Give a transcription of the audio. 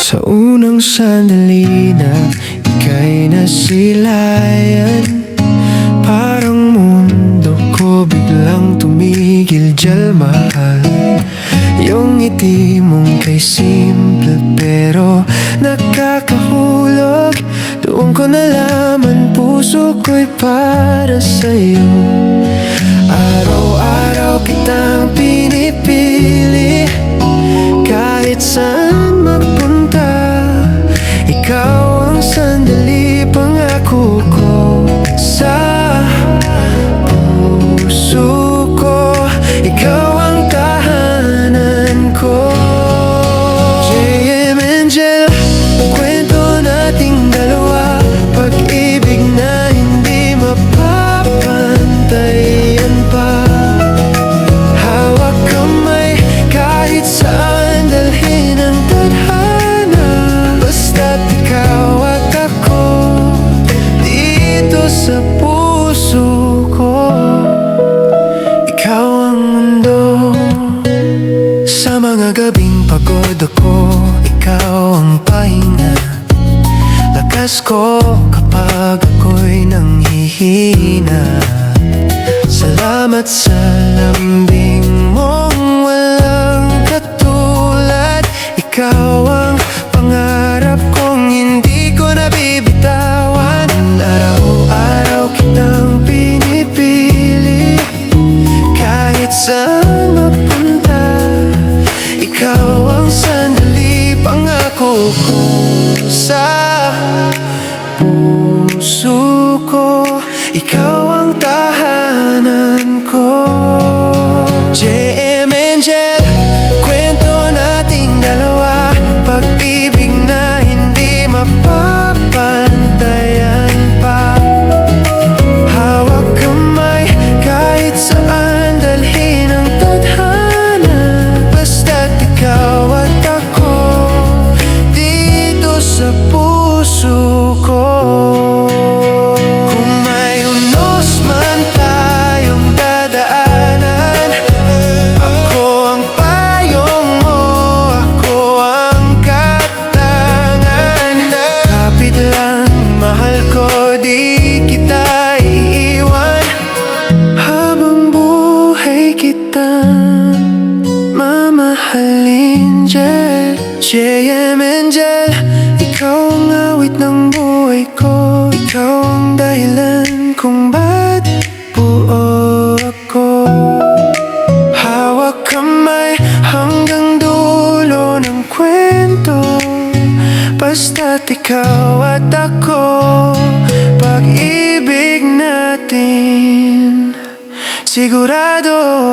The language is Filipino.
Sa unang sandali na ika'y nasilayan, parang mundo ko biglang tumigil, diyal mahal. Yung ngiti mong kay simple pero nakakahulog. Doon ko nalaman puso ko'y para sa'yo. Araw-araw kitang pinipili, kahit saan magpunta. Ikaw ang sandali pangako ko sa puso ko. Ikaw ang tahanan ko. JM Angel, kwento nating dalawa, pag-ibig na hindi mapapantayan pa. Hawak kamay kahit saan dalhin ang tadhana, basta't ikaw at ako dito sa puso ko. Ikaw ang mundo. Sa mga gabing pagod ako, ikaw ang pahinga. Lakas ko kapag ako'y nanghihina. Salamat sa lambing mong walang katulad. Ikaw ang pangarap kong hindi ko nabibitawan. Araw-araw kitang pinipili, kahit saan mapunta. Ikaw ang sandali pangako ko sa puso ko. Ikaw ang tahanan ko. JM Angel, kwento nating dalawa, pag-ibig na hindi mapapantayan pa. Hawak kamay kahit saan dalhin ang tadhana, basta't ikaw at ako dito sa puso ko. Kung may unos man tayong dadaanan, ako ang payong mo, ako ang katangan. Kapit lang, mahal ko, di kita iiwan. Habang buhay kitang mamahalin, JM Angel. Ikaw ang awit ng buhay ko, ikaw ang dahilan kung ba't buo ako. Hawak kamay hanggang dulo ng kwento, basta't ikaw at ako. Pag-ibig natin sigurado.